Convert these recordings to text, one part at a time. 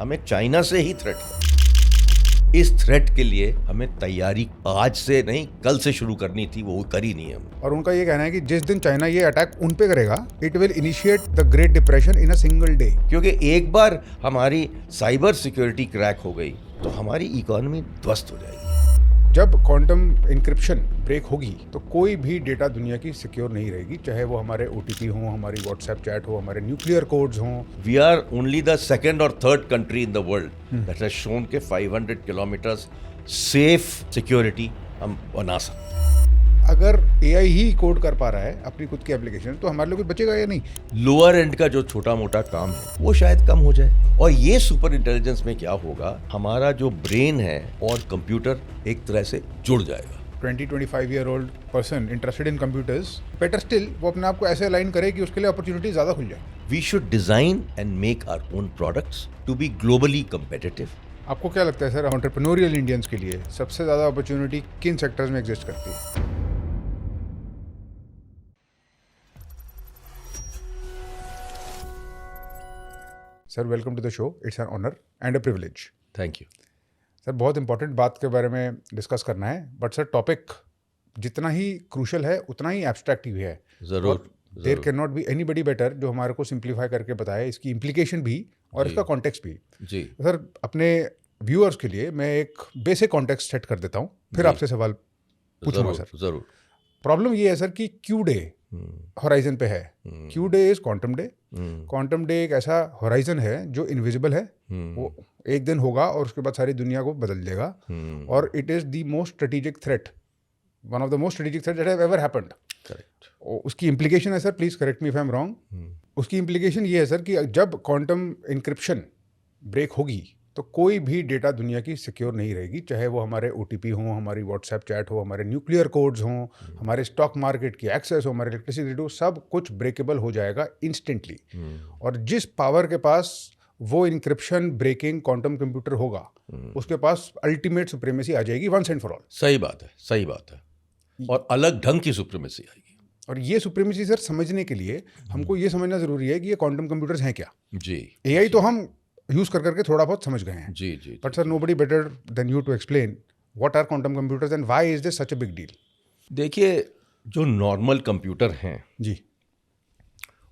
हमें चाइना से ही थ्रेट है। इस थ्रेट के लिए हमें तैयारी आज से नहीं कल से शुरू करनी थी, वो करी नहीं हम। और उनका ये कहना है कि जिस दिन चाइना ये अटैक उन पे करेगा, it will initiate the great depression in a single day. क्योंकि एक बार हमारी साइबर सिक्योरिटी क्रैक हो गई तो हमारी इकोनॉमी ध्वस्त हो जाएगी। जब क्वांटम इंक्रिप्शन ब्रेक होगी तो कोई भी डेटा दुनिया की सिक्योर नहीं रहेगी, चाहे वो हमारे OTP हो, हमारी व्हाट्सएप चैट हो, हमारे न्यूक्लियर कोड्स हों। We are only the second or third country in the world that has shown के 500 kilometers safe security हम बना सकते हैं। अगर AI ही कोड कर पा रहा है अपनी खुद की एप्लीकेशन, तो हमारे लिए कुछ बचेगा या नहीं? लोअर एंड का जो छोटा मोटा काम है वो शायद कम हो जाए। और ये सुपर इंटेलिजेंस में क्या होगा, हमारा जो ब्रेन है और कंप्यूटर एक तरह से जुड़ जाएगा। 20-25 year old person interested in computers, better still वो अपने आप को ऐसे अलाइन करे कि उसके लिए अपॉर्चुनिटी ज़्यादा खुल जाए। We should design and make our own products to be globally competitive. आपको क्या लगता है सर, एंटरप्रेन्योरियल इंडियंस के लिए सबसे ज़्यादा अपॉर्चुनिटी किन सेक्टर्स में एग्जिस्ट करती है? Sir welcome to the show, it's an honour and a privilege. Thank you. Sir बहुत इंपॉर्टेंट बात के बारे में डिस्कस करना है, बट सर टॉपिक जितना ही क्रूशल है उतना ही एब्स्ट्रैक्ट भी है। जरूर। There can not be anybody better जो हमारे को सिंप्लीफाई करके बताए इसकी इम्प्लीकेशन भी और इसका कॉन्टेक्स्ट भी। जी। सर अपने व्यूअर्स के लिए मैं एक बेसिक कॉन्टेक्स्ट सेट कर देता हूँ, फिर आपसे सवाल पूछूंगा। सर जरूर। प्रॉब्लम ये है सर कि क्यू डे होराइजन पे है। Q day is quantum day. Quantum day एक ऐसा होराइजन है जो इनविजिबल है, वो एक दिन होगा और उसके बाद सारी दुनिया को बदल देगा। और it is the most strategic threat, one of the most strategic threat that have ever happened. Correct. उसकी इम्प्लीकेशन है sir, please correct me if I am wrong, उसकी इम्प्लीकेशन ये है सर कि जब क्वांटम इंक्रिप्शन ब्रेक होगी तो कोई भी डेटा दुनिया की सिक्योर नहीं रहेगी, चाहे वो हमारे OTP हों, हमारी व्हाट्सएप चैट हो, हमारे न्यूक्लियर कोड्स हों, हमारे स्टॉक मार्केट की एक्सेस हो, हमारे इलेक्ट्रिसिटी हो, सब कुछ ब्रेकेबल हो जाएगा इंस्टेंटली। और जिस पावर के पास वो इंक्रिप्शन ब्रेकिंग क्वांटम कंप्यूटर होगा, उसके पास अल्टीमेट सुप्रीमेसी आ जाएगी वंस एंड फॉर ऑल। सही बात है, सही बात है। और अलग ढंग की सुप्रीमेसी आएगी। और ये सुप्रीमेसी सर समझने के लिए हमको ये समझना जरूरी है कि ये क्वांटम कंप्यूटर्स हैं क्या। जी। AI तो हम यूज कर करके थोड़ा बहुत समझ गए हैं। जी जी। But sir nobody better than you to explain what are quantum computers and why is this such a big deal. देखिए, जो नॉर्मल कंप्यूटर हैं जी।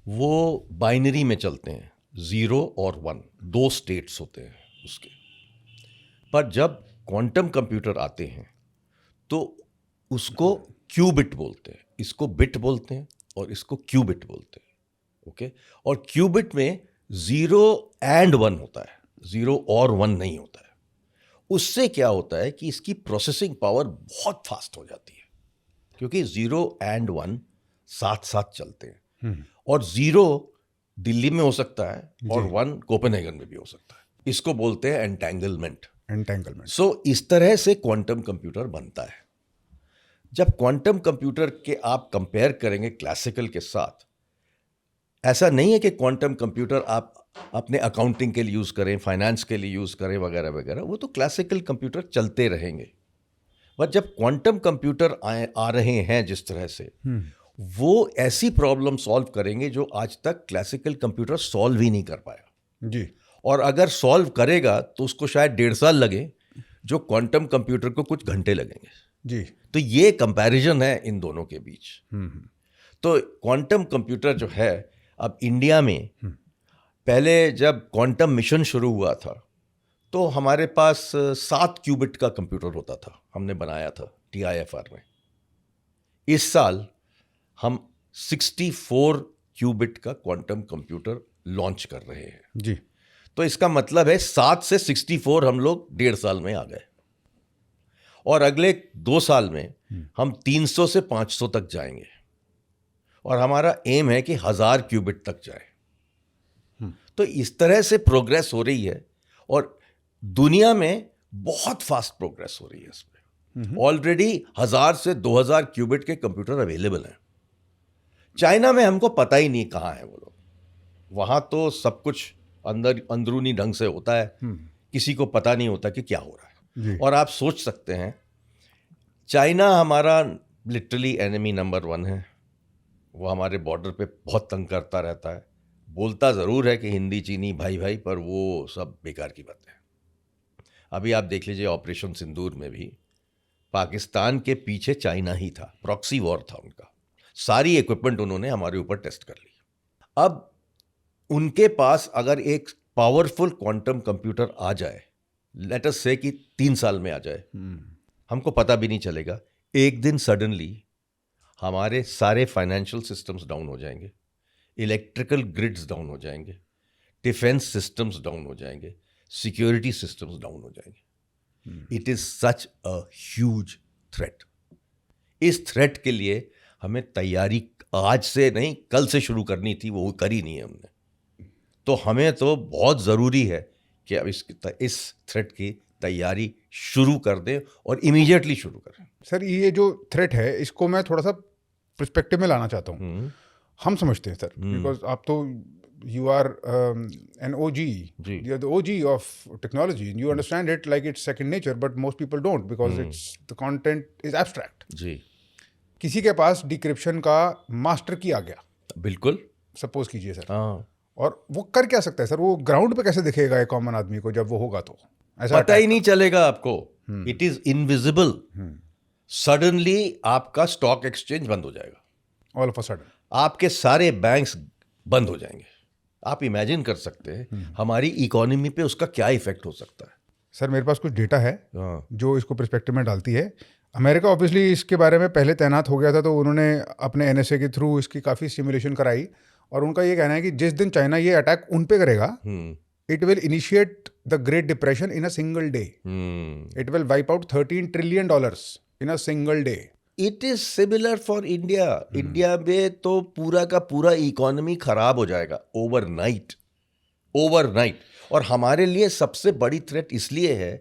वो बाइनरी में चलते हैं, 0 और 1, 2 स्टेट्स होते हैं उसके। पर जब क्वांटम कंप्यूटर आते हैं तो उसको क्यूबिट बोलते हैं, इसको बिट बोलते हैं और इसको क्यूबिट बोलते हैं। ओके। और क्यूबिट में 0 and 1 होता है, 0 और 1 नहीं होता है। उससे क्या होता है कि इसकी प्रोसेसिंग पावर बहुत फास्ट हो जाती है, क्योंकि 0 and 1 साथ साथ चलते हैं। और 0 दिल्ली में हो सकता है और 1 कोपेनहेगन में भी हो सकता है। इसको बोलते हैं एंटेंगलमेंट। सो इस तरह से क्वांटम कंप्यूटर बनता है। जब क्वांटम कंप्यूटर के आप कंपेयर करेंगे क्लासिकल के साथ, ऐसा नहीं है कि क्वांटम कंप्यूटर आप अपने अकाउंटिंग के लिए यूज़ करें, फाइनेंस के लिए यूज़ करें वगैरह वगैरह, वो तो क्लासिकल कंप्यूटर चलते रहेंगे। पर जब क्वांटम कंप्यूटर आ रहे हैं जिस तरह से, वो ऐसी प्रॉब्लम सॉल्व करेंगे जो आज तक क्लासिकल कंप्यूटर सॉल्व ही नहीं कर पाया। जी। और अगर सॉल्व करेगा तो उसको शायद 1.5 साल लगे, जो क्वांटम कंप्यूटर को कुछ घंटे लगेंगे। जी। तो ये कंपैरिजन है इन दोनों के बीच। तो क्वांटम कंप्यूटर जो है, अब इंडिया में पहले जब क्वांटम मिशन शुरू हुआ था तो हमारे पास 7 क्यूबिट का कंप्यूटर होता था, हमने बनाया था TIFR में। इस साल हम 64 क्यूबिट का क्वांटम कंप्यूटर लॉन्च कर रहे हैं। जी। तो इसका मतलब है 7 से 64 हम लोग 1.5 साल में आ गए। और अगले 2 साल में हम 300 से 500 तक जाएंगे। और हमारा एम है कि 1000 क्यूबिट तक जाए। तो इस तरह से प्रोग्रेस हो रही है और दुनिया में बहुत फास्ट प्रोग्रेस हो रही है इसमें। ऑलरेडी 1000 से 2000 क्यूबिट के कंप्यूटर अवेलेबल हैं। चाइना में हमको पता ही नहीं कहाँ है वो लोग। वहाँ तो सब कुछ अंदरूनी ढंग से होता है, किसी को पता नहीं होता कि क्या हो रहा है। और आप सोच सकते हैं, चाइना हमारा लिटरली एनिमी नंबर 1 है। वो हमारे बॉर्डर पे बहुत तंग करता रहता है, बोलता ज़रूर है कि हिंदी चीनी भाई भाई, पर वो सब बेकार की बात है। अभी आप देख लीजिए ऑपरेशन सिंदूर में भी पाकिस्तान के पीछे चाइना ही था, प्रॉक्सी वॉर था उनका। सारी इक्विपमेंट उन्होंने हमारे ऊपर टेस्ट कर ली। अब उनके पास अगर एक पावरफुल क्वांटम कंप्यूटर आ जाए, लेट अस से कि 3 साल में आ जाए, हमको पता भी नहीं चलेगा। एक दिन सडनली हमारे सारे फाइनेंशियल सिस्टम्स डाउन हो जाएंगे, इलेक्ट्रिकल ग्रिड्स डाउन हो जाएंगे, डिफेंस सिस्टम्स डाउन हो जाएंगे, सिक्योरिटी सिस्टम्स डाउन हो जाएंगे। It is such a huge threat. इस थ्रेट के लिए हमें तैयारी आज से नहीं, कल से शुरू करनी थी, वो करी नहीं है हमने। तो हमें तो बहुत ज़रूरी है कि अब इस थ्रेट की तैयारी शुरू कर दें और इमीडिएटली शुरू करें। सर ये जो थ्रेट है इसको मैं थोड़ा सा पर्सपेक्टिव में लाना चाहता हूँ। हम समझते हैं सर, बिकॉज आप तो you are an OG, you are the OG of technology, you understand it like it's second nature, but most people don't, because it's the content is abstract. जी, किसी के पास डिक्रिप्शन का मास्टर की आ गया, बिल्कुल, suppose कीजिए सर, हाँ, और वो कर क्या सकता है सर? वो ग्राउंड पे कैसे दिखेगा एक कॉमन आदमी को जब वो होगा? तो ऐसा पता ही नहीं चलेगा आपको। It is invisible. सडनली आपका स्टॉक एक्सचेंज बंद हो जाएगा, ऑल ऑफ अ सडन आपके सारे बैंक्स बंद हो जाएंगे। आप इमेजिन कर सकते हैं हमारी इकोनॉमी पे उसका क्या इफेक्ट हो सकता है। सर मेरे पास कुछ डेटा है हाँ, जो इसको पर्सपेक्टिव में डालती है। अमेरिका ऑब्वियसली इसके बारे में पहले तैनात हो गया था, तो उन्होंने अपने एनएसए के थ्रू इसकी काफ़ी सिमुलेशन कराई, और उनका ये कहना है कि जिस दिन चाइना ये अटैक उन पे करेगा, it will initiate the great depression in a single day. It will wipe out $13 trillion in a single day. It is similar for India. India में तो पूरा का पूरा इकोनॉमी खराब हो जाएगा ओवरनाइट। और हमारे लिए सबसे बड़ी थ्रेट इसलिए है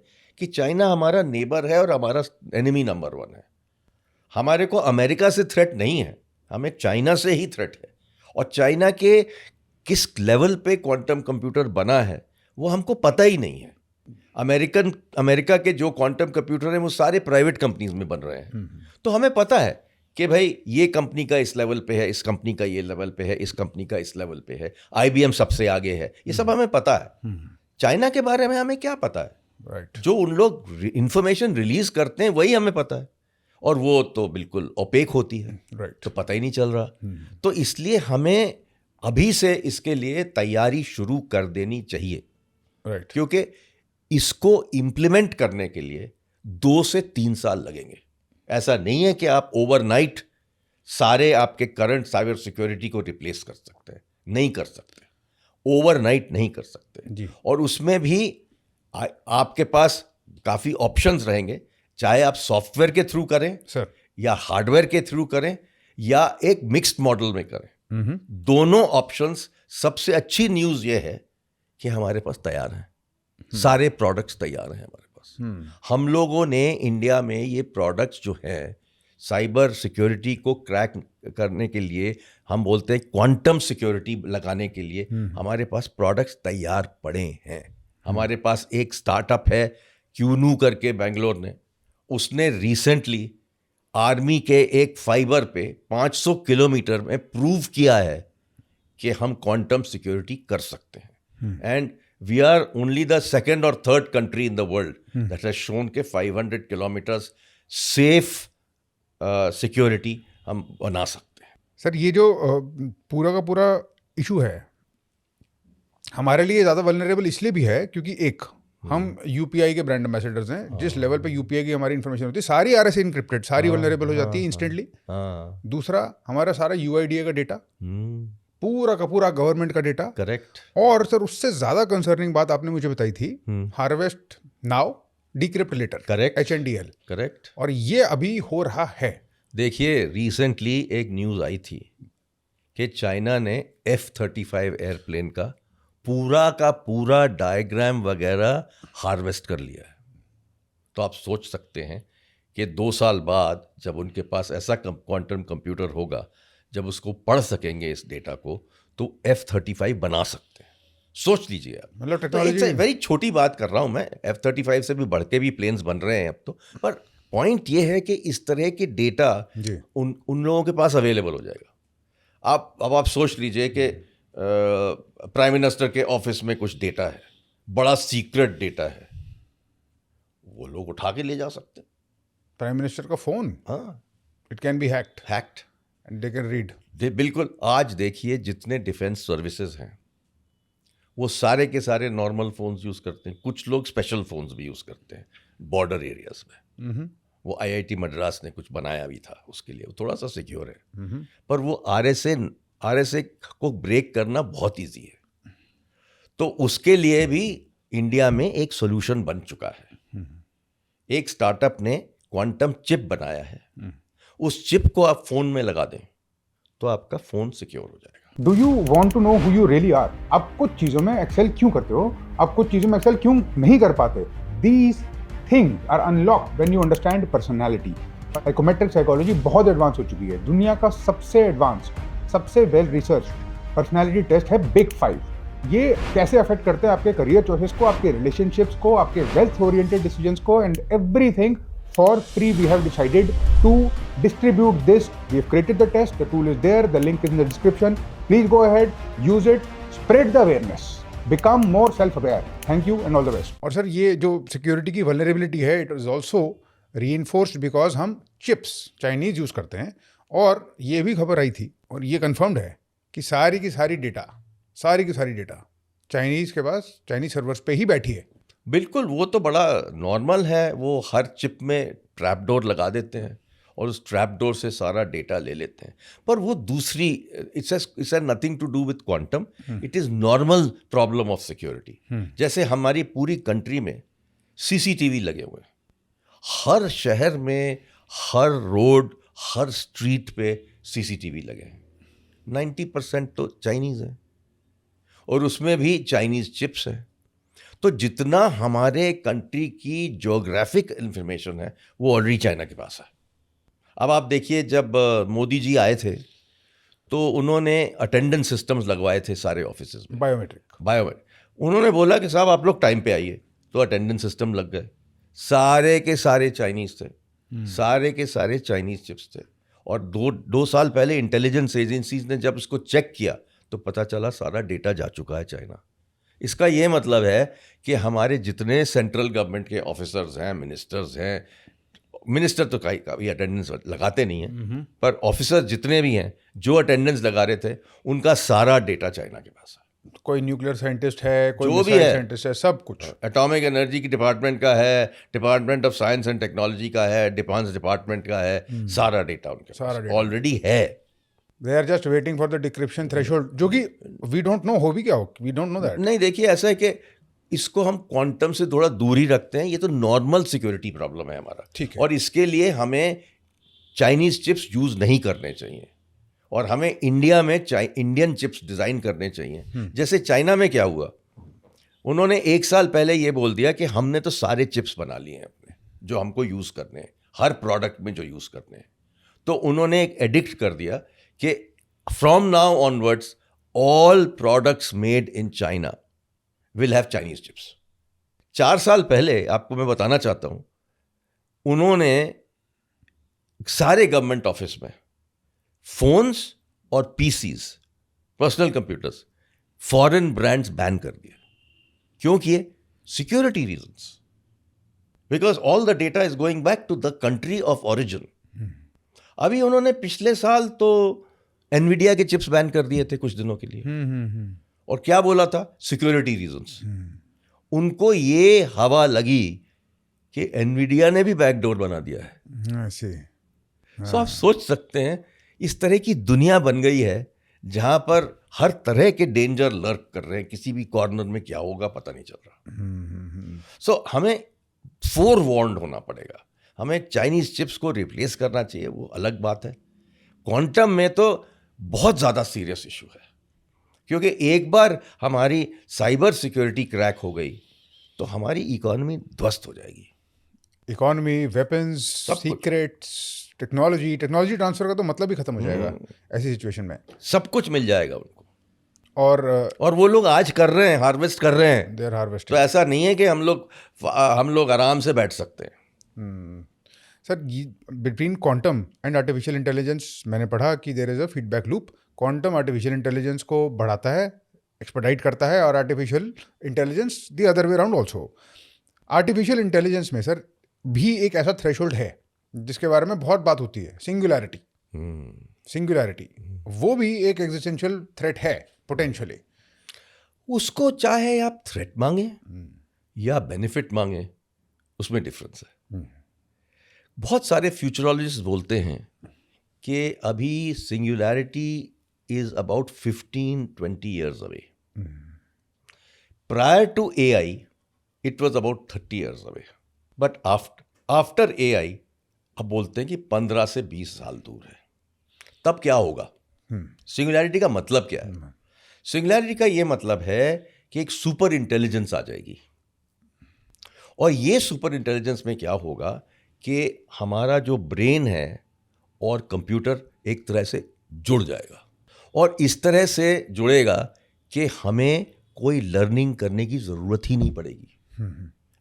कि चाइना हमारा नेबर है और हमारा एनिमी नंबर 1 है। हमारे को अमेरिका से थ्रेट नहीं है, हमें चाइना से ही थ्रेट है। और चाइना के किस लेवल पे क्वांटम कंप्यूटर बना है वो हमको पता ही नहीं है। अमेरिका के जो क्वांटम कंप्यूटर हैं वो सारे प्राइवेट कंपनीज में बन रहे हैं। तो हमें पता है कि भाई ये कंपनी का इस लेवल पे है, इस कंपनी का ये लेवल पे है, इस कंपनी का इस लेवल पे है, IBM सबसे आगे है, ये सब हमें पता है। चाइना के बारे में हमें क्या पता है? राइट। जो उन लोग इंफॉर्मेशन रिलीज करते हैं वही हमें पता है, और वो तो बिल्कुल ओपेक होती है। राइट। तो पता ही नहीं चल रहा। तो इसलिए हमें अभी से इसके लिए तैयारी शुरू कर देनी चाहिए। राइट। क्योंकि इसको इम्प्लीमेंट करने के लिए 2 से 3 साल लगेंगे। ऐसा नहीं है कि आप ओवरनाइट सारे आपके करंट साइबर सिक्योरिटी को रिप्लेस कर सकते हैं, नहीं कर सकते, ओवरनाइट नहीं कर सकते जी। और उसमें भी आपके पास काफ़ी ऑप्शंस रहेंगे, चाहे आप सॉफ्टवेयर के थ्रू करें सर या हार्डवेयर के थ्रू करें या एक मिक्स्ड मॉडल में करें। दोनों ऑप्शंस। सबसे अच्छी न्यूज़ ये है कि हमारे पास तैयार हैं, सारे प्रोडक्ट्स तैयार हैं हमारे पास। हम लोगों ने इंडिया में ये प्रोडक्ट्स जो हैं साइबर सिक्योरिटी को क्रैक करने के लिए, हम बोलते हैं क्वांटम सिक्योरिटी लगाने के लिए, हमारे पास प्रोडक्ट्स तैयार पड़े हैं। हमारे पास एक स्टार्टअप है क्यूनू करके बेंगलोर ने, उसने रिसेंटली आर्मी के एक फाइबर पे 500 किलोमीटर में प्रूव किया है कि हम क्वांटम सिक्योरिटी कर सकते हैं। And we are only the second or third country in the world that has shown के 500 किलोमीटर्स सेफ सिक्योरिटी हम बना सकते हैं। सर ये जो पूरा का पूरा इशू है हमारे लिए ज़्यादा वल्नरेबल इसलिए भी है क्योंकि एक हम यूपीआई के ब्रांड एम्बेसडर्स हैं। जिस लेवल पे यूपीआई की हमारी इन्फॉर्मेशन होती है सारी RSA इनक्रिप्टेड, सारी वल्नरेबल हो जाती है इंस्टेंटली। दूसरा हमारा सारा UIDA का डेटा, पूरा का पूरा गवर्नमेंट का डेटा। करेक्ट। और सर उससे ज्यादा कंसर्निंग बात आपने मुझे बताई थी, harvest now decrypt later, correct, HNDL। Correct. और ये अभी हो रहा है। देखिए रिसेंटली एक न्यूज़ आई थी कि चाइना ने F-35 एयरप्लेन का पूरा डायग्राम वगैरह हार्वेस्ट कर लिया है। तो आप सोच सकते हैं कि 2 साल बाद जब उनके पास ऐसा क्वांटम कंप्यूटर होगा, जब उसको पढ़ सकेंगे इस डेटा को, तो F-35 बना सकते हैं। सोच लीजिए आप, मतलब तो टेक्नोलॉजी वेरी छोटी बात कर रहा हूं मैं। F-35 से भी बढ़ के भी प्लेन्स बन रहे हैं अब तो। पर पॉइंट ये है कि इस तरह की डेटा उन लोगों के पास अवेलेबल हो जाएगा। अब आप सोच लीजिए कि प्राइम मिनिस्टर के ऑफिस में कुछ डेटा है, बड़ा सीक्रेट डेटा है, वो लोग उठा के ले जा सकते हैं। प्राइम मिनिस्टर का फोन, हाँ, it can be hacked hacked. And they can read. बिल्कुल। आज देखिए जितने डिफेंस सर्विसेज हैं वो सारे के सारे नॉर्मल फोन्स यूज़ करते हैं, कुछ लोग स्पेशल फोन्स भी यूज़ करते हैं बॉर्डर एरियाज में। वो आईआईटी मद्रास ने कुछ बनाया भी था उसके लिए, वो थोड़ा सा सिक्योर है, पर वो आरएसए को ब्रेक करना बहुत ईजी है। तो उसके लिए भी इंडिया में एक सॉल्यूशन बन चुका है। एक स्टार्टअप ने क्वांटम चिप बनाया है, उस चिप को आप फोन में लगा दें तो आपका फोन सिक्योर हो जाएगा। Do you want to know who you really are? आप कुछ चीजों में एक्सेल क्यों करते हो, आप कुछ चीजों में एक्सेल क्यों नहीं कर पाते? These things are unlocked when you understand personality. Psychometric psychology बहुत एडवांस हो चुकी है। दुनिया का सबसे एडवांस्ड, सबसे वेल रिसर्च पर्सनैलिटी टेस्ट है बिग 5। ये कैसे अफेक्ट करते हैं आपके करियर चॉइसेस को, आपके रिलेशनशिप्स को, आपके वेल्थ ओरिएंटेड डिसीजंस को, and everything for free. We have decided to distribute this. We have created the test. The tool is there. The link is in the description. Please go ahead, use it, spread the awareness, become more self-aware. Thank you and all the best. और sir ये जो security की vulnerability है, it is also reinforced because हम chips Chinese use करते हैं। और ये भी खबर आई थी और ये कंफर्म्ड है कि सारी की सारी डेटा चाइनीज के पास, चाइनीज सर्वर्स पे ही बैठी है। बिल्कुल, वो तो बड़ा नॉर्मल है। वो हर चिप में ट्रैप डोर लगा देते हैं और उस ट्रैप डोर से सारा डेटा ले लेते हैं। पर वो दूसरी, it's nothing to do with quantum, it is normal problem of security. जैसे हमारी पूरी कंट्री में सीसीटीवी लगे हुए हैं, हर शहर में, हर रोड, हर स्ट्रीट पे सीसीटीवी लगे हैं। 90% तो चाइनीज़ है और उसमें भी चाइनीज़ चिप्स हैं। तो जितना हमारे कंट्री की ज्योग्राफिक इंफॉर्मेशन है वो ऑलरेडी चाइना के पास है। अब आप देखिए, जब मोदी जी आए थे तो उन्होंने अटेंडेंस सिस्टम्स लगवाए थे सारे ऑफिसेज में, बायोमेट्रिक। उन्होंने बोला कि साहब आप लोग टाइम पे आइए, तो अटेंडेंस सिस्टम लग गए। सारे के सारे चाइनीज थे, सारे के सारे चाइनीज चिप्स थे। और दो साल पहले इंटेलिजेंस एजेंसीज ने जब इसको चेक किया तो पता चला सारा डेटा जा चुका है चाइना। इसका ये मतलब है कि हमारे जितने सेंट्रल गवर्नमेंट के ऑफिसर्स हैं, मिनिस्टर्स हैं, मिनिस्टर तो कभी अटेंडेंस लगाते नहीं हैं, पर ऑफिसर जितने भी हैं जो अटेंडेंस लगा रहे थे उनका सारा डेटा चाइना के पास है। कोई न्यूक्लियर साइंटिस्ट है, कोई जो भी है, साइंटिस्ट है, सब कुछ। एटॉमिक एनर्जी की डिपार्टमेंट का है, department of science and technology का है, डिफेंस डिपार्टमेंट का है, सारा डेटा उनके पास ऑलरेडी है। They are just waiting for the decryption threshold, जो कि we don't know हो भी क्या हो, we don't know that. नहीं, देखिए ऐसा है कि इसको हम क्वांटम से थोड़ा दूर ही रखते हैं। ये तो नॉर्मल सिक्योरिटी प्रॉब्लम है हमारा, ठीक है। और इसके लिए हमें चाइनीज चिप्स यूज नहीं करने चाहिए और हमें इंडिया में इंडियन चिप्स डिजाइन करने चाहिए। जैसे चाइना में क्या हुआ, उन्होंने 1 साल पहले ये बोल दिया कि हमने तो सारे चिप्स बना लिए हैं अपने, जो हमको यूज करने हैं, हर प्रोडक्ट में जो यूज करने हैं। तो उन्होंने एक एडिक्ट कर दिया कि from now onwards all products made in China will have Chinese chips. 4 साल पहले, आपको मैं बताना चाहता हूं, उन्होंने सारे गवर्नमेंट ऑफिस में फोन्स और PCs, personal computers, foreign brands ban कर दिए। क्यों किए? Security reasons, because all the data is going back to the country of origin. अभी उन्होंने पिछले साल तो एनवीडिया के चिप्स बैन कर दिए थे कुछ दिनों के लिए, और क्या बोला था? Security reasons. उनको ये हवा लगी कि एनवीडिया ने भी बैकडोर बना दिया है। सो आप सोच सकते हैं, इस तरह की दुनिया बन गई है जहां पर हर तरह के डेंजर लर्क कर रहे हैं। किसी भी कॉर्नर में क्या होगा पता नहीं चल रहा। सो हमें फोरवॉर्न्ड होना पड़ेगा। हमें चाइनीज चिप्स को रिप्लेस करना चाहिए, वो अलग बात है। क्वांटम में तो बहुत ज़्यादा सीरियस इशू है, क्योंकि एक बार हमारी साइबर सिक्योरिटी क्रैक हो गई तो हमारी इकोनॉमी ध्वस्त हो जाएगी। Economy, weapons, secrets, technology transfer का तो मतलब ही खत्म हो जाएगा ऐसी सिचुएशन में। सब कुछ मिल जाएगा उनको, और वो लोग आज कर रहे हैं, हार्वेस्ट कर रहे हैं। Their harvest. तो ऐसा नहीं है कि हम लोग आराम से बैठ सकते हैं। Sir between quantum and artificial intelligence मैंने पढ़ा कि there is a feedback loop. Quantum artificial intelligence को बढ़ाता है, एक्सपर्टाइट करता है, और artificial intelligence the other way around also. Artificial intelligence में सर भी एक ऐसा थ्रेशोल्ड है जिसके बारे में बहुत बात होती है, सिंगुलैरिटी. सिंगुलैरिटी वो भी एक एग्जिस्टेंशियल थ्रेट है पोटेंशियली. उसको चाहे आप थ्रेट मांगे या बेनिफिट मांगे, उसमें डिफरेंस है. बहुत सारे फ्यूचरोलॉजिस्ट बोलते हैं कि अभी singularity is about 15-20 years away. Prior to AI, it was about 30 years away. But after AI, अब बोलते हैं कि 15 से 20 साल दूर है. तब क्या होगा? सिंगुलैरिटी का मतलब क्या है? सिंगुलैरिटी का ये मतलब है कि एक सुपर इंटेलिजेंस आ जाएगी. और ये सुपर इंटेलिजेंस में क्या होगा कि हमारा जो ब्रेन है और कंप्यूटर एक तरह से जुड़ जाएगा, और इस तरह से जुड़ेगा कि हमें कोई लर्निंग करने की ज़रूरत ही नहीं पड़ेगी.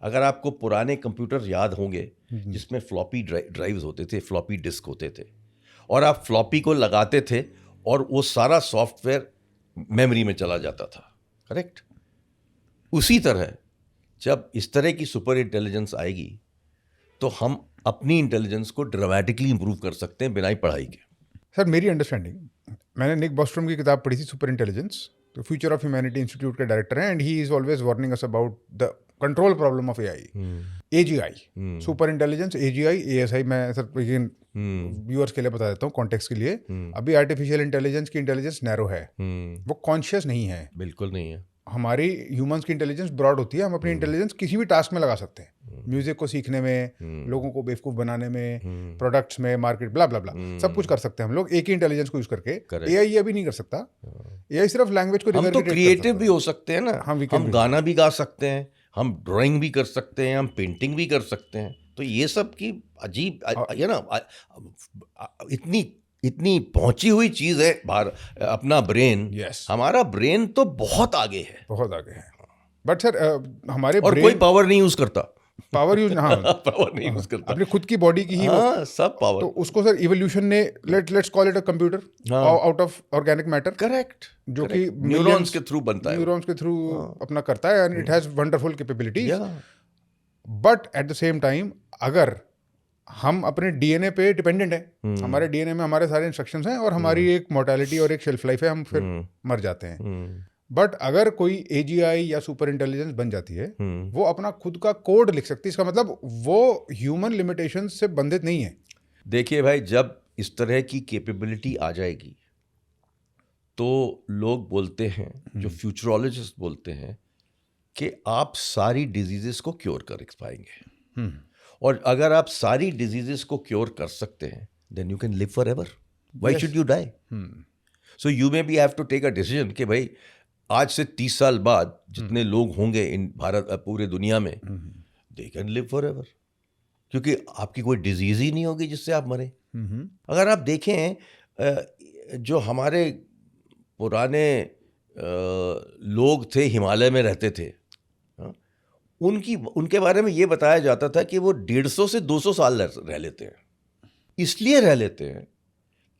अगर आपको पुराने कंप्यूटर याद होंगे जिसमें फ्लॉपी ड्राइव्स होते थे, फ्लॉपी डिस्क होते थे, और आप फ्लॉपी को लगाते थे और वो सारा सॉफ्टवेयर मेमोरी में चला जाता था, करेक्ट? उसी तरह जब इस तरह की सुपर इंटेलिजेंस आएगी तो हम अपनी इंटेलिजेंस को ड्रामेटिकली इंप्रूव कर सकते हैं बिना ही पढ़ाई के. सर मेरी अंडरस्टैंडिंग, मैंने निक बॉस्ट्रॉम की किताब पढ़ी थी, सुपर इंटेलिजेंस, तो फ्यूचर ऑफ ह्यूमैनिटी इंस्टीट्यूट के डायरेक्टर हैं, and he is always warning us about the control problem of AI. AGI, super intelligence, AGI, ASI. मैं सर व्यूअर्स के लिए बता देता हूँ कॉन्टेक्स्ट के लिए. अभी आर्टिफिशियल इंटेलिजेंस की इंटेलिजेंस नैरो है, वो कॉन्शियस नहीं है. बिल्कुल नहीं है. हमारी ह्यूमंस की इंटेलिजेंस ब्रॉड होती है. हम अपनी इंटेलिजेंस किसी भी टास्क में लगा सकते हैं, म्यूजिक को सीखने में, लोगों को बेवकूफ बनाने में, प्रोडक्ट्स में, मार्केट, ब्ला ब्ला ब्ला, सब कुछ कर सकते हैं हम लोग एक ही इंटेलिजेंस को यूज करके. एआई ये भी नहीं कर सकता. एआई सिर्फ लैंग्वेज को हम तो क्रिएटिव भी हो सकते हैं ना. हम गाना भी गा सकते हैं, हम ड्राइंग भी कर सकते हैं, हम पेंटिंग भी कर सकते हैं. तो ये सब की अजीब है ना, इतनी पहुंची हुई चीज है अपना ब्रेन. हमारा ब्रेन तो बहुत आगे है, बहुत आगे है. बट सर हमारे और कोई पावर नहीं यूज करता. पावर यूज पावर नहीं यूज करता, अपनी खुद की बॉडी की ही सब पावर. तो उसको सर इवोल्यूशन ने, let's call it a computer out of organic matter, correct, जो कि न्यूरॉन्स के थ्रू बनता है, न्यूरॉन्स के थ्रू अपना करता है, and it has wonderful capabilities. But at the same time अगर हम अपने डीएनए पे डिपेंडेंट हैं, हमारे डीएनए में हमारे सारे इंस्ट्रक्शंस हैं, और हमारी एक मोर्टेलिटी और एक शेल्फ लाइफ है, हम फिर मर जाते हैं. बट अगर कोई एजीआई या सुपर इंटेलिजेंस बन जाती है, वो अपना खुद का कोड लिख सकती है. इसका मतलब वो ह्यूमन लिमिटेशंस से बंधित नहीं है. देखिए भाई, जब इस तरह की कैपेबिलिटी आ जाएगी तो लोग बोलते हैं, जो फ्यूचरोलॉजिस्ट बोलते हैं, कि आप सारी डिजीजेस को क्योर कर पाएंगे. और अगर आप सारी डिजीजेस को क्योर कर सकते हैं, then you can live forever. Why should you die? So you may be have to take a decision कि भाई आज से 30 साल बाद जितने लोग होंगे इन भारत, पूरे दुनिया में, they can live for ever, क्योंकि आपकी कोई डिजीज ही नहीं होगी जिससे आप मरें. अगर आप देखें, जो हमारे पुराने लोग थे, हिमालय में रहते थे, उनके बारे में ये बताया जाता था कि वो 150 से 200 साल रह लेते हैं. इसलिए रह लेते हैं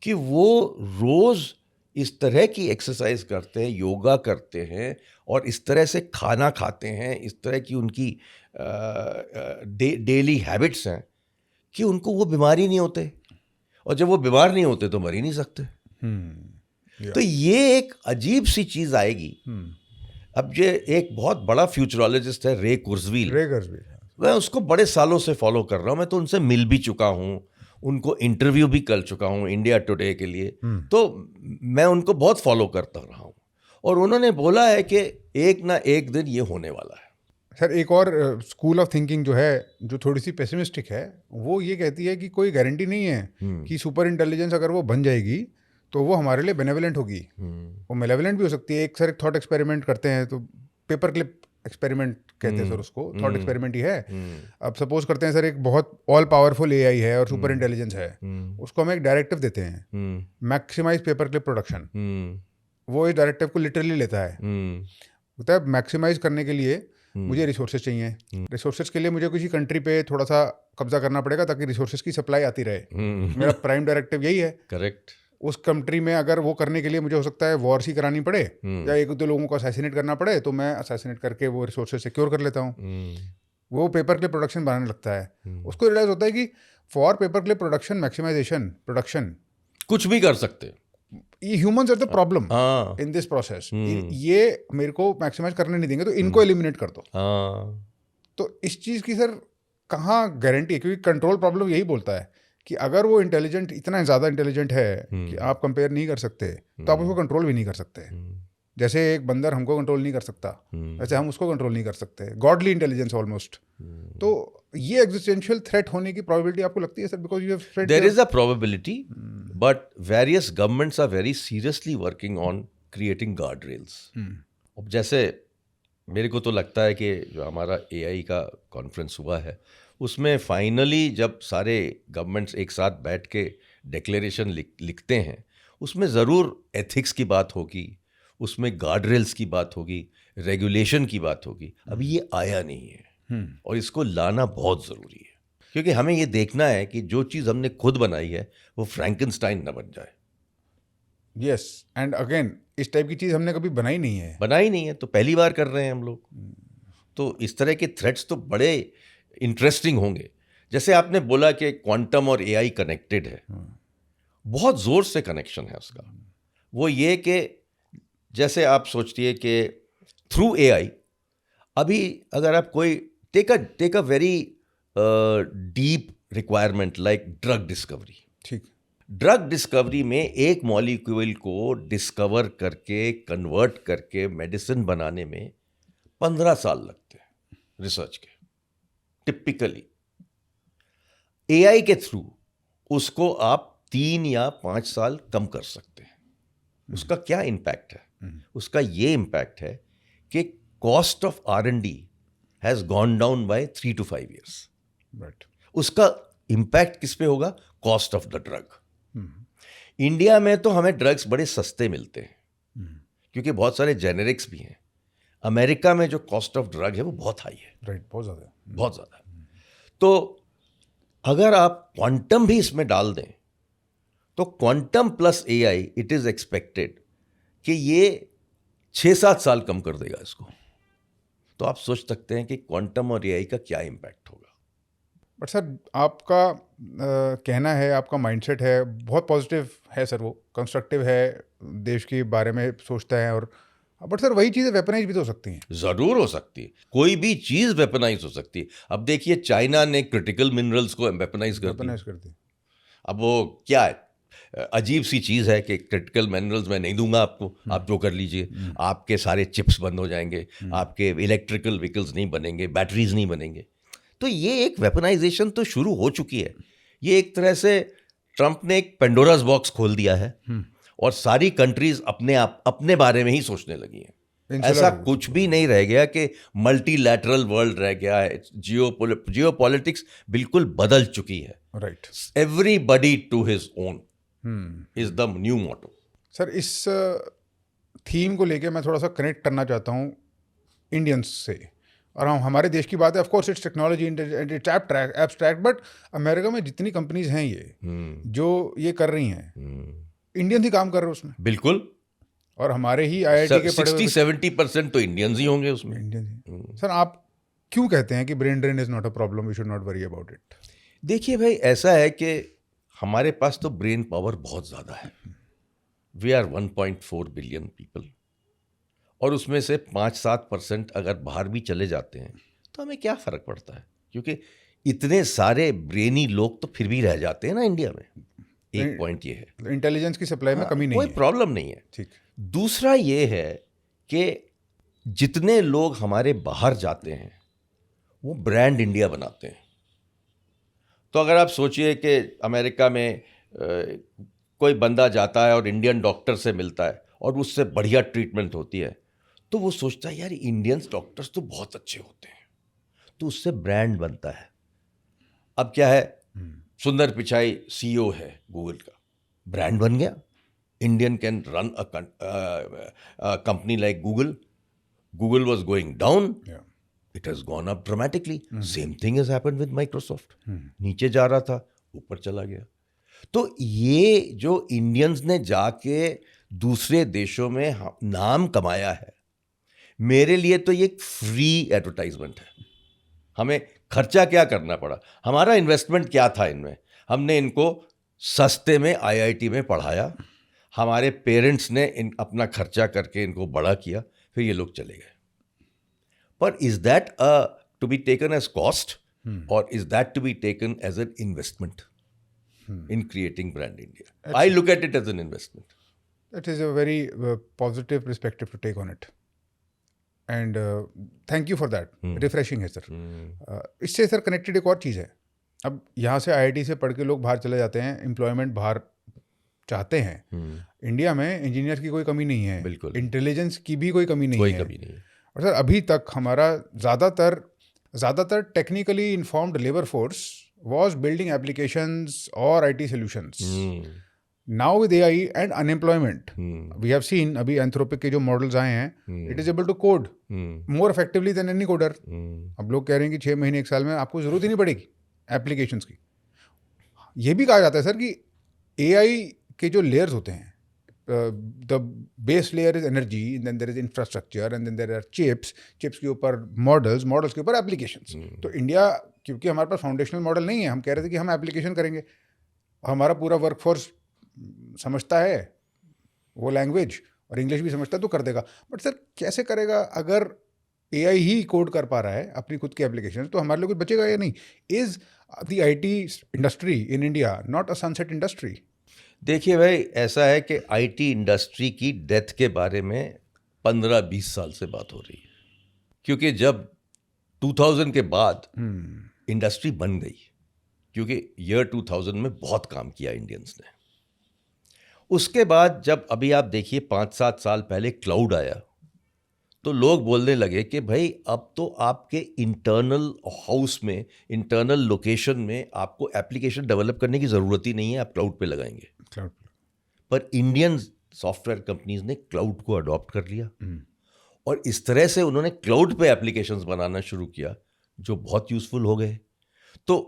कि वो रोज इस तरह की एक्सरसाइज करते हैं, योगा करते हैं, और इस तरह से खाना खाते हैं, इस तरह की उनकी डेली हैबिट्स हैं कि उनको वो बीमारी नहीं होते. और जब वो बीमार नहीं होते तो मर ही नहीं सकते. तो ये एक अजीब सी चीज आएगी. अब ये एक बहुत बड़ा फ्यूचरोलॉजिस्ट है, रे कुर्जवील. मैं उसको बड़े सालों से फॉलो कर रहा हूँ. मैं तो उनसे मिल भी चुका हूँ, उनको इंटरव्यू भी कर चुका हूँ इंडिया टुडे के लिए. तो मैं उनको बहुत फॉलो करता रहा हूँ, और उन्होंने बोला है कि एक ना एक दिन ये होने वाला है. सर एक और स्कूल ऑफ थिंकिंग जो है, जो थोड़ी सी पेसिमिस्टिक है, वो ये कहती है कि कोई गारंटी नहीं है कि सुपर इंटेलिजेंस अगर वो बन जाएगी तो वो हमारे लिए बेनेवलेंट होगी. वो मेलेवलेंट भी हो सकती है. एक सर एक थॉट एक्सपेरिमेंट करते हैं, तो पेपर क्लिप एक्सपेरिमेंट कहते हैं सर उसको. थॉट एक्सपेरिमेंट ही है. अब सपोज करते हैं सर, एक बहुत ऑल पावरफुल एआई है और सुपर इंटेलिजेंस है, उसको हम एक डायरेक्टिव देते हैं, मैक्सिमाइज पेपर क्लिप प्रोडक्शन. वो इस डायरेक्टिव को लिटरली लेता है. मैक्सिमाइज करने के लिए मुझे रिसोर्सेज चाहिए, रिसोर्सेज के लिए मुझे किसी कंट्री पे थोड़ा सा कब्जा करना पड़ेगा ताकि रिसोर्सेज की सप्लाई आती रहे। मेरा प्राइम डायरेक्टिव यही है। करेक्ट। उस कंट्री में अगर वो करने के लिए मुझे हो सकता है वॉर सी करानी पड़े या एक दो लोगों को असैसिनेट करना पड़े, तो मैं असैसिनेट करके वो रिसोर्सेज सिक्योर कर लेता हूँ। वो पेपर क्लिप प्रोडक्शन बनाने लगता है। उसको रियलाइज होता है कि for paper clip production maximisation production कुछ भी कर सकते, ये ह्यूमंस आर द प्रॉब्लम हाँ इन दिस प्रोसेस। ये मेरे को मैक्सिमाइज करने नहीं देंगे, तो इनको एलिमिनेट कर दो। हाँ तो इस चीज़ की सर कहाँ गारंटी है? क्योंकि कंट्रोल प्रॉब्लम यही बोलता है कि अगर वो इंटेलिजेंट, इतना ज़्यादा इंटेलिजेंट है कि आप कंपेयर नहीं कर सकते, तो आप उसको कंट्रोल भी नहीं कर सकते। जैसे एक बंदर हमको कंट्रोल नहीं कर सकता, वैसे हम उसको कंट्रोल नहीं कर सकते। Godly intelligence almost. तो ये एग्जिस्टेंशियल थ्रेट होने की प्रोबेबिलिटी आपको लगती है sir? Because you have there is a probability, but various governments are very seriously working on creating guardrails. अब जैसे मेरे को तो लगता है कि जो हमारा AI का कॉन्फ्रेंस हुआ है, उसमें फाइनली जब सारे गवर्नमेंट्स एक साथ बैठ के डिक्लेरेशन लिखते हैं, उसमें ज़रूर एथिक्स की बात होगी, उसमें गार्ड रेल्स की बात होगी, रेगुलेशन की बात होगी। अभी ये आया नहीं है और इसको लाना बहुत ज़रूरी है, क्योंकि हमें ये देखना है कि जो चीज़ हमने खुद बनाई है वो फ्रैंकेनस्टाइन ना बन जाए। यस, एंड अगेन इस टाइप की चीज़ हमने कभी बनाई नहीं है, तो पहली बार कर रहे हैं हम लोग। तो इस तरह के थ्रेट्स तो बड़े इंटरेस्टिंग होंगे। जैसे आपने बोला कि क्वांटम और AI कनेक्टेड है, बहुत ज़ोर से कनेक्शन है उसका। वो ये कि जैसे आप सोचती है कि थ्रू AI अभी अगर आप कोई take a very deep requirement like drug discovery. ठीक, ड्रग डिस्कवरी में एक मॉलिक्यूल को डिस्कवर करके कन्वर्ट करके मेडिसिन बनाने में 15 साल लगते हैं रिसर्च के टिपिकली। AI के थ्रू उसको आप 3 या 5 साल कम कर सकते हैं। उसका क्या इम्पैक्ट है? उसका ये इम्पैक्ट है कि cost of R&D has gone down by 3 to 5 years। Right. उसका इम्पैक्ट किस पे होगा? Cost of the drug. India में तो हमें ड्रग्स बड़े सस्ते मिलते हैं क्योंकि बहुत सारे जेनेरिक्स भी हैं। अमेरिका में जो कॉस्ट ऑफ ड्रग है वो बहुत हाई है। राइट, बहुत ज़्यादा, बहुत ज़्यादा। तो अगर आप क्वांटम भी इसमें डाल दें तो quantum plus AI it is expected कि ये 6-7 साल कम कर देगा इसको। तो आप सोच सकते हैं कि क्वांटम और AI का क्या इम्पैक्ट होगा। बट सर आपका कहना है, आपका माइंडसेट है, बहुत पॉजिटिव है सर, वो कंस्ट्रक्टिव है, देश के बारे में सोचता है। और बट सर वही चीज़ें वेपनाइज भी तो हो सकती हैं। ज़रूर हो सकती है, कोई भी चीज़ वेपनाइज हो सकती है। अब देखिए चाइना ने क्रिटिकल मिनरल्स को वेपनाइज कर दी। अब वो क्या है, अजीब सी चीज़ है कि क्रिटिकल मिनरल्स मैं नहीं दूंगा आपको, आप जो कर लीजिए। आपके सारे चिप्स बंद हो जाएंगे, आपके इलेक्ट्रिकल व्हीकल्स नहीं बनेंगे, बैटरीज नहीं बनेंगे। तो ये एक वेपनाइजेशन तो शुरू हो चुकी है। ये एक तरह से ट्रंप ने एक पेंडोरास बॉक्स खोल दिया है और सारी कंट्रीज अपने बारे में ही सोचने लगी हैं। ऐसा कुछ भी नहीं रह गया कि मल्टीलैटरल वर्ल्ड रह गया है। जियोपॉलिटिक्स बिल्कुल बदल चुकी है। Right. Everybody to his own is the new motto. Sir इस थीम को लेके मैं थोड़ा सा कनेक्ट करना चाहता हूँ इंडियंस से। और हम हमारे देश की बात है, of course it's technology abstract, but America में जितनी कंपनीज हैं ये जो ये कर रही हैं, इंडियंस ही काम कर रहे हैं उसमें। बिल्कुल। और हमारे ही IIT के 60-70% तो इंडियंस ही होंगे उसमें। इंडियंस। सर आप क्यों कहते हैं कि brain drain is not a problem, we should not worry about it? देखिए भाई, ऐसा है कि हमारे पास तो ब्रेन पावर बहुत ज़्यादा है। वी आर 1.4 बिलियन पीपल, और उसमें से 5-7% अगर बाहर भी चले जाते हैं तो हमें क्या फ़र्क पड़ता है, क्योंकि इतने सारे ब्रेनी लोग तो फिर भी रह जाते हैं ना इंडिया में। एक पॉइंट ये है, इंटेलिजेंस की सप्लाई में कमी नहीं है, कोई प्रॉब्लम नहीं है। ठीक। दूसरा ये है कि जितने लोग हमारे बाहर जाते हैं वो ब्रांड इंडिया बनाते हैं। तो अगर आप सोचिए कि अमेरिका में कोई बंदा जाता है और इंडियन डॉक्टर से मिलता है और उससे बढ़िया ट्रीटमेंट होती है, तो वो सोचता है यार इंडियंस डॉक्टर्स तो बहुत अच्छे होते हैं, तो उससे ब्रांड बनता है। अब क्या है, सुंदर पिचाई CEO है गूगल का, ब्रांड बन गया। Indian can run a company like Google. Google was going down, it has gone up dramatically. Same thing has happened with Microsoft. नीचे जा रहा था, ऊपर चला गया. तो ये जो इंडियंस ने जाके दूसरे देशों में नाम कमाया है, मेरे लिए तो ये एक फ्री एडवर्टाइजमेंट है. हमें खर्चा क्या करना पड़ा, हमारा इन्वेस्टमेंट क्या था इनमें. हमने इनको सस्ते में आईआईटी में पढ़ाया, हमारे पेरेंट्स ने अपना खर्चा करके इनको बड़ा किया, फिर ये लोग चले गए. पर is that to be taken as cost और is that to be taken as an investment in creating brand India? I look at it as an investment. That is a very positive perspective to take on it. And thank you for that. Refreshing है sir. इससे sir connected एक और चीज़ है. अब यहाँ से IIT से पढ़ के लोग बाहर चले जाते हैं, एम्प्लॉयमेंट बाहर चाहते हैं. इंडिया में इंजीनियर की कोई कमी नहीं है, बिल्कुल. इंटेलिजेंस की भी कोई कमी नहीं है. कमी नहीं है. और सर अभी तक हमारा ज़्यादातर technically informed labour force was building applications or IT solutions. Now with AI and unemployment, we have seen अभी Anthropic के जो मॉडल्स आए हैं, it is able to code more effectively than any coder. अब लोग कह रहे हैं कि 6 महीने 1 साल में आपको ज़रूरत ही नहीं पड़ेगी एप्लीकेशंस की. ये भी कहा जाता है सर कि AI के जो लेयर्स होते हैं, the base layer is energy, and then there is infrastructure, and then there are chips के ऊपर मॉडल्स के ऊपर एप्लीकेशंस. तो इंडिया, क्योंकि हमारे पास फाउंडेशनल मॉडल नहीं है, हम कह रहे थे कि हम एप्लीकेशन करेंगे. हमारा पूरा वर्कफोर्स समझता है वो लैंग्वेज और इंग्लिश भी समझता है तो कर देगा. बट सर कैसे करेगा अगर AI ही कोड कर पा रहा है अपनी खुद की एप्लीकेशन, तो हमारे लिए कुछ बचेगा या नहीं? Is the IT industry in India not a sunset industry? देखिए भाई, ऐसा है कि IT इंडस्ट्री की डेथ के बारे में 15-20 साल से बात हो रही है, क्योंकि जब 2000 के बाद इंडस्ट्री बन गई, क्योंकि ईयर 2000 में बहुत काम किया इंडियंस ने. उसके बाद जब अभी आप देखिए 5-7 साल पहले क्लाउड आया, तो लोग बोलने लगे कि भाई अब तो आपके इंटरनल हाउस में, इंटरनल लोकेशन में आपको एप्लीकेशन डेवलप करने की ज़रूरत ही नहीं है, आप क्लाउड पे लगाएंगे. पर इंडियन सॉफ्टवेयर कंपनीज ने क्लाउड को अडॉप्ट कर लिया और इस तरह से उन्होंने क्लाउड पे एप्लीकेशंस बनाना शुरू किया जो बहुत यूज़फुल हो गए. तो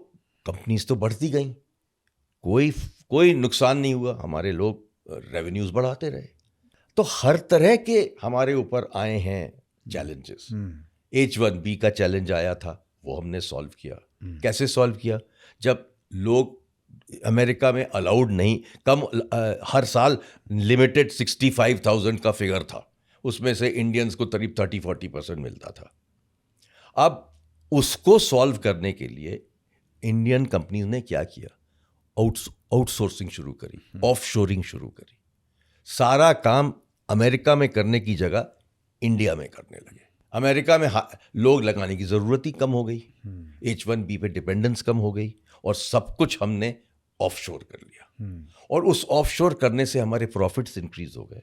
कंपनीज तो बढ़ती गई, कोई नुकसान नहीं हुआ, हमारे लोग रेवेन्यूज़ बढ़ाते रहे. तो हर तरह के हमारे ऊपर आए हैं चैलेंजेस. H1B का चैलेंज आया था, वो हमने सॉल्व किया. कैसे सॉल्व किया? जब लोग अमेरिका में अलाउड नहीं, हर साल लिमिटेड 65,000 का फिगर था, उसमें से इंडियंस को करीब 30-40% मिलता था. अब उसको सॉल्व करने के लिए इंडियन कंपनीज ने क्या किया? आउटसोर्सिंग शुरू करी, ऑफशोरिंग शुरू करी. सारा काम अमेरिका में करने की जगह इंडिया में करने लगे. अमेरिका में लोग लगाने की ज़रूरत ही कम हो गई, H1B पे डिपेंडेंस कम हो गई और सब कुछ हमने ऑफशोर कर लिया. और उस ऑफशोर करने से हमारे प्रॉफिट्स इंक्रीज हो गए.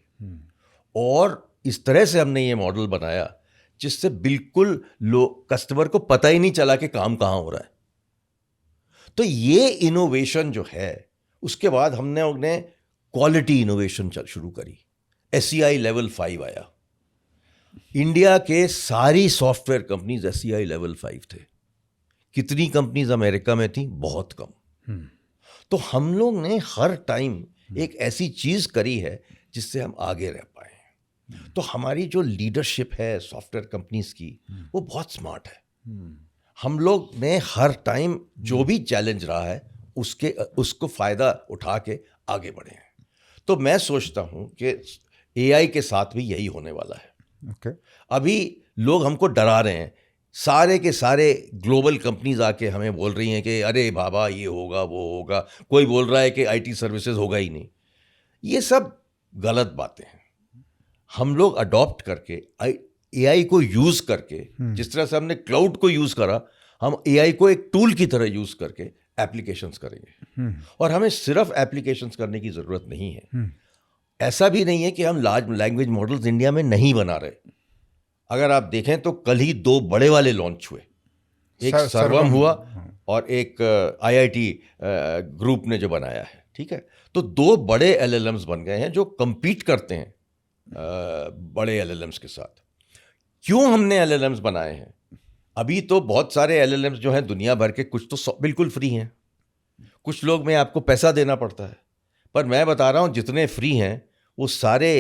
और इस तरह से हमने ये मॉडल बनाया जिससे बिल्कुल कस्टमर को पता ही नहीं चला कि काम कहाँ हो रहा है. तो ये इनोवेशन जो है, उसके बाद हमने उन्हें क्वालिटी इनोवेशन शुरू करी. SEI लेवल 5 आया. इंडिया के सारी सॉफ्टवेयर कंपनीज SEI लेवल 5 थे. कितनी कंपनीज अमेरिका में थी? बहुत कम. तो हम लोग ने हर टाइम एक ऐसी चीज करी है जिससे हम आगे रह पाए. तो हमारी जो लीडरशिप है सॉफ्टवेयर कंपनीज की, वो बहुत स्मार्ट है. हम लोग ने हर टाइम जो भी चैलेंज रहा है उसको फायदा उठा के आगे बढ़े हैं. तो मैं सोचता हूं कि AI के साथ भी यही होने वाला है. Okay. अभी लोग हमको डरा रहे हैं, सारे के सारे ग्लोबल कंपनीज आके हमें बोल रही हैं कि अरे बाबा ये होगा वो होगा. कोई बोल रहा है कि IT सर्विसेज होगा ही नहीं. ये सब गलत बातें हैं. हम लोग अडॉप्ट करके AI को यूज़ करके, जिस तरह से हमने क्लाउड को यूज़ करा, हम AI को एक टूल की तरह यूज़ करके एप्लीकेशंस करेंगे. और हमें सिर्फ एप्लीकेशंस करने की ज़रूरत नहीं है. ऐसा भी नहीं है कि हम लार्ज लैंग्वेज मॉडल्स इंडिया में नहीं बना रहे. अगर आप देखें तो कल ही 2 बड़े वाले लॉन्च हुए. एक सर्वम हुआ और एक IIT ग्रुप ने जो बनाया है. ठीक है, तो 2 बड़े LLMs बन गए हैं जो compete करते हैं बड़े LLMs के साथ. क्यों हमने LLMs बनाए हैं? अभी तो बहुत सारे LLMs जो हैं दुनिया भर के, कुछ तो बिल्कुल फ्री हैं, कुछ लोग में आपको पैसा देना पड़ता है। पर मैं बता रहा हूँ जितने फ्री हैं वो सारे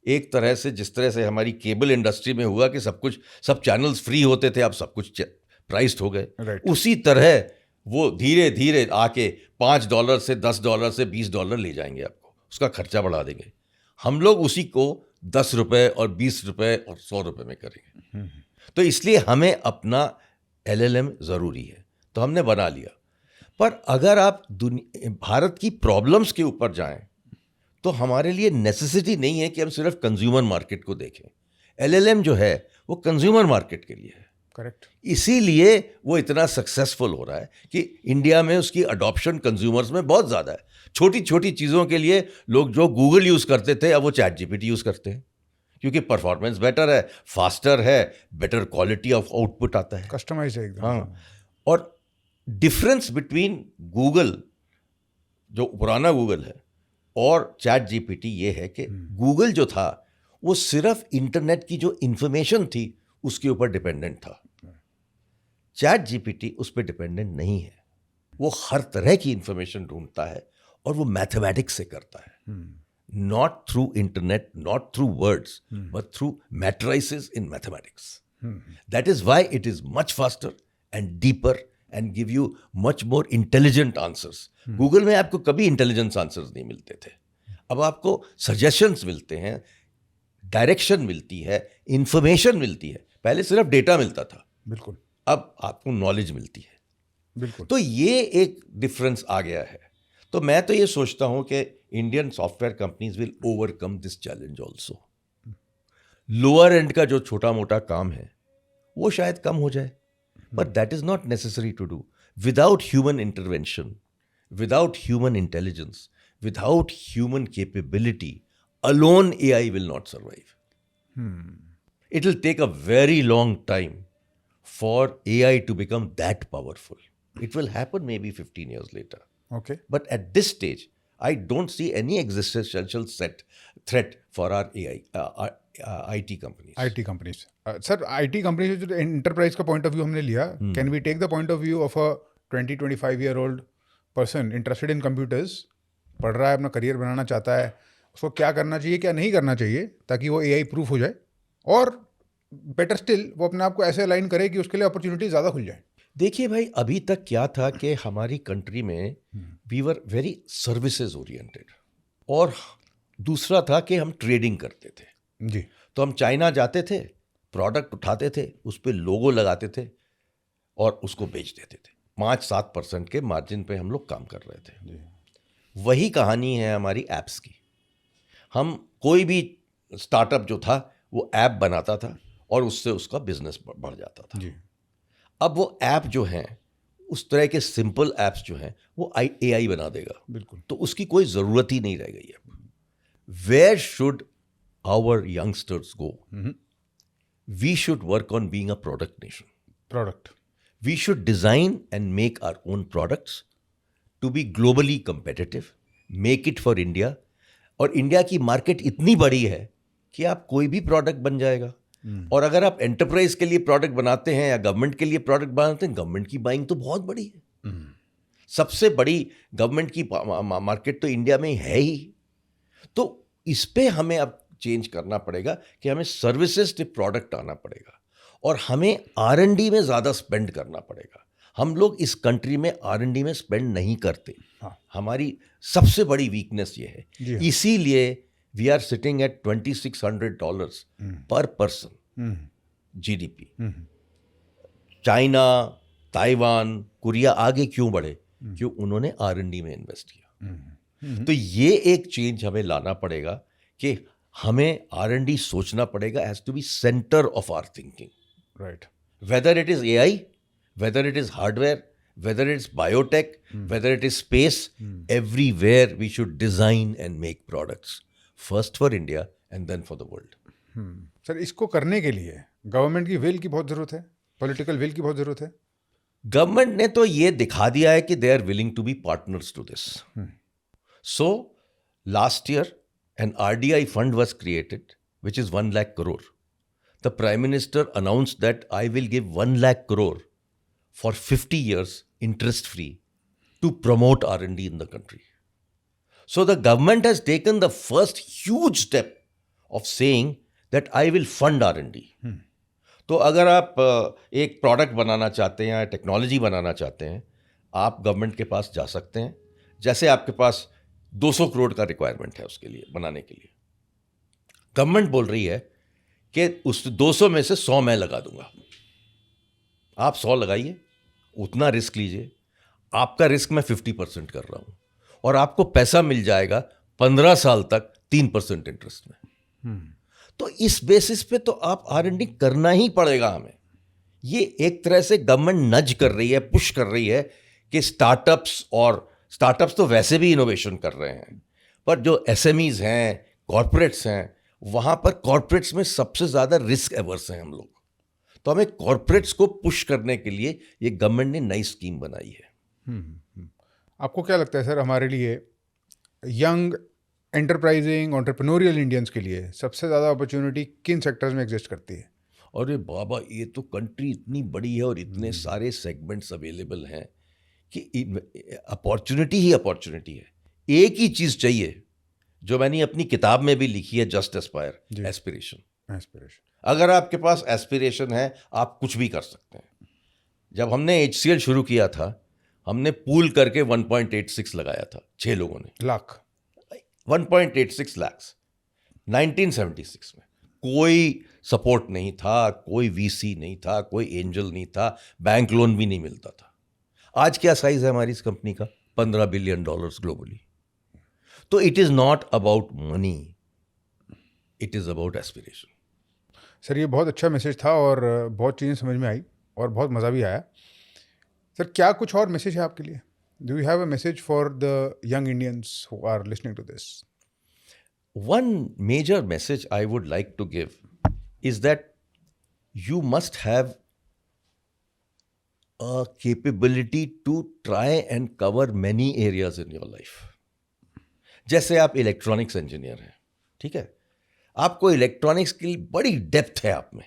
एक तरह से, जिस तरह से हमारी केबल इंडस्ट्री में हुआ कि सब चैनल्स फ्री होते थे, अब सब कुछ प्राइस्ड हो गए, उसी तरह वो धीरे धीरे आके $5 से $10 से $20 ले जाएंगे, आपको उसका खर्चा बढ़ा देंगे। हम लोग उसी को ₹10 और ₹20 और ₹100 में करेंगे। तो इसलिए हमें अपना LLM ज़रूरी है, तो हमने बना लिया। पर अगर आप भारत की प्रॉब्लम्स के ऊपर जाएं तो हमारे लिए नेसेसिटी नहीं है कि हम सिर्फ कंज्यूमर मार्केट को देखें। LLM जो है वो कंज्यूमर मार्केट के लिए है। करेक्ट। इसीलिए वो इतना सक्सेसफुल हो रहा है कि इंडिया में उसकी अडॉप्शन कंज्यूमर्स में बहुत ज़्यादा है। छोटी छोटी चीज़ों के लिए लोग जो गूगल यूज़ करते थे अब वो ChatGPT यूज़ करते हैं, क्योंकि परफॉर्मेंस बेटर है, फास्टर है, बेटर क्वालिटी ऑफ आउटपुट आता है, कस्टमाइज है एकदम। हाँ। और डिफरेंस बिटवीन गूगल, जो पुराना गूगल है, और ChatGPT ये है कि गूगल जो था वो सिर्फ इंटरनेट की जो इंफॉर्मेशन थी उसके ऊपर डिपेंडेंट था। ChatGPT उस पर डिपेंडेंट नहीं है, वो हर तरह की इंफॉर्मेशन ढूंढता है और वो मैथमेटिक्स से करता है, not through internet, not through words, but through matrices in mathematics. That is why it is much faster and deeper and give you much more intelligent answers. Google में आपको कभी इंटेलिजेंस आंसर्स नहीं मिलते थे, अब आपको सजेशंस मिलते हैं, डायरेक्शन मिलती है, इंफॉर्मेशन मिलती है। पहले सिर्फ डेटा मिलता था, बिल्कुल, अब आपको नॉलेज मिलती है। बिल्कुल। तो ये एक डिफरेंस आ गया है। तो मैं तो ये सोचता हूं कि Indian software companies will overcome this challenge also. Lower and का जो छोटा मोटा काम है वो शायद कम हो जाए, but that is not necessary to do. Without human intervention, without human intelligence, without human capability, alone AI will not survive. It will take a very long time for AI to become that powerful. It will happen maybe 15 years later. Okay. But at this stage, I don't see any existential threat for our AI, IT companies. IT companies. Sir, IT companies जो enterprise का point of view हमने लिया, can we take the point of view of a 20-25-year-old person interested in computers, पढ़ रहा है, अपना career बनाना चाहता है, उसको क्या करना चाहिए, क्या नहीं करना चाहिए ताकि वो AI प्रूफ हो जाए, और बेटर स्टिल वो अपने आप को ऐसे अलाइन करे कि उसके लिए अपॉर्चुनिटी ज़्यादा खुल जाए? देखिए भाई, अभी तक क्या था कि हमारी कंट्री में we were very services oriented, और दूसरा था कि हम ट्रेडिंग करते थे जी। तो हम चाइना जाते थे, प्रोडक्ट उठाते थे, उस पर लोगो लगाते थे और उसको बेच देते थे। 5-7% के मार्जिन पे हम लोग काम कर रहे थे जी। वही कहानी है हमारी ऐप्स की। हम कोई भी स्टार्टअप जो था वो ऐप बनाता था और उससे उसका बिजनेस बढ़ जाता था जी। अब वो ऐप जो हैं, उस तरह के सिंपल ऐप्स जो हैं, वो AI बना देगा। बिल्कुल। तो उसकी कोई ज़रूरत ही नहीं रह गई है। Where should our youngsters go? We should work on being a product nation. Product. We should design and make our own products to be globally competitive, make it for India. और इंडिया की market इतनी बड़ी है कि आप कोई भी product बन जाएगा। और अगर आप एंटरप्राइज के लिए प्रोडक्ट बनाते हैं या गवर्नमेंट के लिए प्रोडक्ट बनाते हैं, गवर्नमेंट की बाइंग तो बहुत बड़ी है। सबसे बड़ी गवर्नमेंट की मार्केट तो इंडिया में है ही। तो इस पे हमें अब चेंज करना पड़ेगा कि हमें सर्विसेज से प्रोडक्ट आना पड़ेगा और हमें R&D में ज़्यादा स्पेंड करना पड़ेगा। हम लोग इस कंट्री में R&D में स्पेंड नहीं करते। हमारी सबसे बड़ी वीकनेस ये है। इसीलिए वी आर सिटिंग एट $2,600 पर person GDP। China, Taiwan, Korea आगे क्यों बढ़े? क्यों? उन्होंने R&D में इन्वेस्ट किया। तो ये एक चेंज हमें लाना पड़ेगा कि हमें R&D सोचना पड़ेगा, has to be centre of our thinking. Right. Whether it is AI, whether it is hardware, whether it's biotech, whether it is space, everywhere we should design and make products, first for India and then for the world. Sir, इसको करने के लिए government की will की बहुत ज़रूरत है, political will की बहुत ज़रूरत है। गवर्नमेंट ने तो ये दिखा दिया है कि they are willing to be partners to this. So last year an RDI fund was created which is 1 lakh crore. the Prime Minister announced that I will give 1 lakh crore for 50 years interest free to promote R&D in the country. So the government has taken the first huge step of saying that I will fund R&D. तो अगर आप एक product बनाना चाहते हैं या technology बनाना चाहते हैं, आप गवर्नमेंट के पास जा सकते हैं. जैसे आपके पास 200 करोड़ का रिक्वायरमेंट है उसके लिए बनाने के लिए, गवर्नमेंट बोल रही है कि उस 200 में से 100 मैं लगा दूंगा. आप 100 लगाइए, उतना रिस्क लीजिए. आपका रिस्क मैं 50% कर रहा हूं और आपको पैसा मिल जाएगा 15 साल तक 3% इंटरेस्ट में. तो इस बेसिस पे तो आप R&D करना ही पड़ेगा हमें. ये एक तरह से गवर्नमेंट नज कर रही है, पुश कर रही है कि स्टार्टअप्स तो वैसे भी इनोवेशन कर रहे हैं, पर जो SMEs हैं, कॉर्पोरेट्स हैं, वहां पर कॉर्पोरेट्स में सबसे ज्यादा रिस्क एवर्स हैं हम लोग. तो हमें कॉर्पोरेट्स को पुश करने के लिए ये गवर्नमेंट ने नई स्कीम बनाई है. आपको क्या लगता है सर, हमारे लिए यंग एंटरप्राइजिंग एंटरप्रेन्योरियल इंडियंस के लिए सबसे ज़्यादा अपॉर्चुनिटी किन सेक्टर्स में एग्जिस्ट करती है? अरे बाबा, ये तो कंट्री इतनी बड़ी है और इतने सारे सेगमेंट्स अवेलेबल हैं कि अपॉर्चुनिटी ही अपॉर्चुनिटी है. एक ही चीज़ चाहिए जो मैंने अपनी किताब में भी लिखी है, जस्ट एस्पायर, एस्पिरेशन. अगर आपके पास एस्पिरेशन है, आप कुछ भी कर सकते हैं. जब हमने HCL शुरू किया था, हमने पूल करके 1.86 लगाया था, 6 लोगों ने. लाख 1.86 लाख 1976 में. कोई सपोर्ट नहीं था, कोई VC नहीं था, कोई एंजल नहीं था, बैंक लोन भी नहीं मिलता था. आज क्या साइज है हमारी इस कंपनी का? $15 बिलियन ग्लोबली. तो it is not about money, it is about aspiration. Sir, ये बहुत अच्छा मैसेज था और बहुत चीज़ें समझ में आई और बहुत मज़ा भी आया. सर, क्या कुछ और मैसेज है आपके लिए? Do you have a message for the young Indians who are listening to this? One major message I would like to give is that you must have a capability to try and cover many areas in your life. जैसे आप electronics engineer हैं, ठीक है, आपको electronics की बड़ी depth है आप में.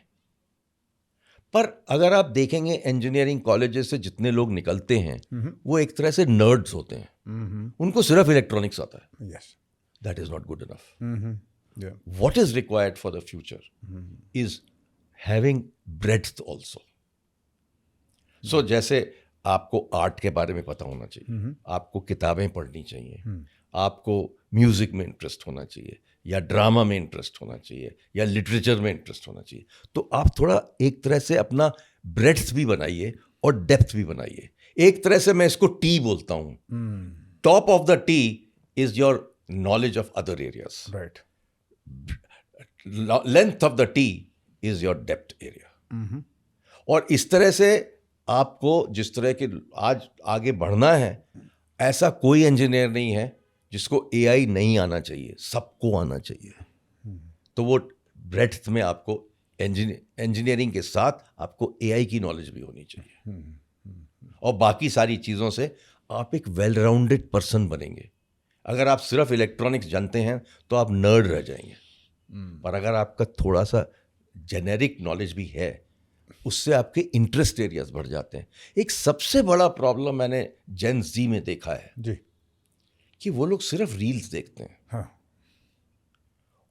पर अगर आप देखेंगे इंजीनियरिंग कॉलेजेस से जितने लोग निकलते हैं, वो एक तरह से नर्ड्स होते हैं. उनको सिर्फ इलेक्ट्रॉनिक्स आता है. Yes, that is not good enough. Yeah. What is required for the future is having breadth also. So जैसे आपको आर्ट के बारे में पता होना चाहिए, आपको किताबें पढ़नी चाहिए, आपको म्यूजिक में इंटरेस्ट होना चाहिए, या ड्रामा में इंटरेस्ट होना चाहिए, या लिटरेचर में इंटरेस्ट होना चाहिए. तो आप थोड़ा एक तरह से अपना ब्रेड्थ भी बनाइए और डेप्थ भी बनाइए. एक तरह से मैं इसको टी बोलता हूँ. Top of the T is your knowledge of other areas. Right. Length of the T is your depth area. और इस तरह से आपको जिस तरह के आज आगे बढ़ना है, ऐसा कोई इंजीनियर नहीं है जिसको AI नहीं आना चाहिए, सबको आना चाहिए. तो वो ब्रेड्थ में आपको इंजीनियरिंग के साथ आपको AI की नॉलेज भी होनी चाहिए. और बाकी सारी चीज़ों से आप एक वेल राउंडेड पर्सन बनेंगे. अगर आप सिर्फ इलेक्ट्रॉनिक्स जानते हैं तो आप नर्ड रह जाएंगे. पर अगर आपका थोड़ा सा जेनेरिक नॉलेज भी है, उससे आपके इंटरेस्ट एरियाज बढ़ जाते हैं. एक सबसे बड़ा प्रॉब्लम मैंने जेन Z में देखा है जी, कि वो लोग सिर्फ रील्स देखते हैं. हाँ.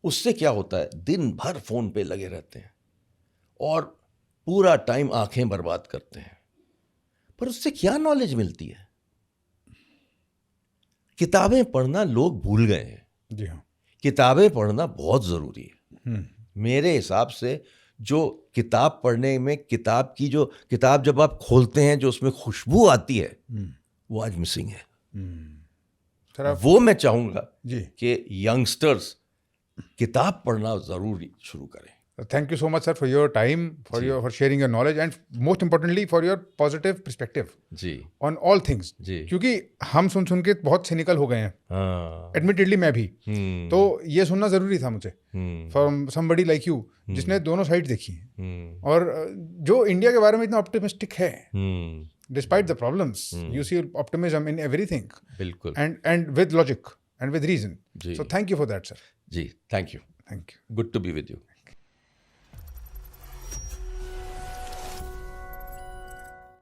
उससे क्या होता है, दिन भर फोन पे लगे रहते हैं और पूरा टाइम आंखें बर्बाद करते हैं. पर उससे क्या नॉलेज मिलती है? किताबें पढ़ना लोग भूल गए हैं. जी हाँ. किताबें पढ़ना बहुत ज़रूरी है. मेरे हिसाब से जो किताब पढ़ने में, किताब जब आप खोलते हैं जो उसमें खुशबू आती है, वो आज मिसिंग है. सर, वो मैं चाहूँगा जी कि यंगस्टर्स किताब पढ़ना ज़रूर शुरू करें. Thank you so much, sir, for your time, for sharing your knowledge, and most importantly for your positive perspective ji on all things. जी. क्योंकि हम सुन के बहुत सिनिकल हो गए हैं. हाँ. एडमिटेडली मैं भी. तो ये सुनना जरूरी था मुझे फ्रॉम somebody like you, जिसने दोनों साइड देखी हैं. और जो इंडिया के बारे में इतना ऑप्टिमिस्टिक है, despite the problems, you see optimism in everything. बिल्कुल. And with logic and with reason. जी. So thank you for that, sir. जी, thank you. Thank you. Good to be with you.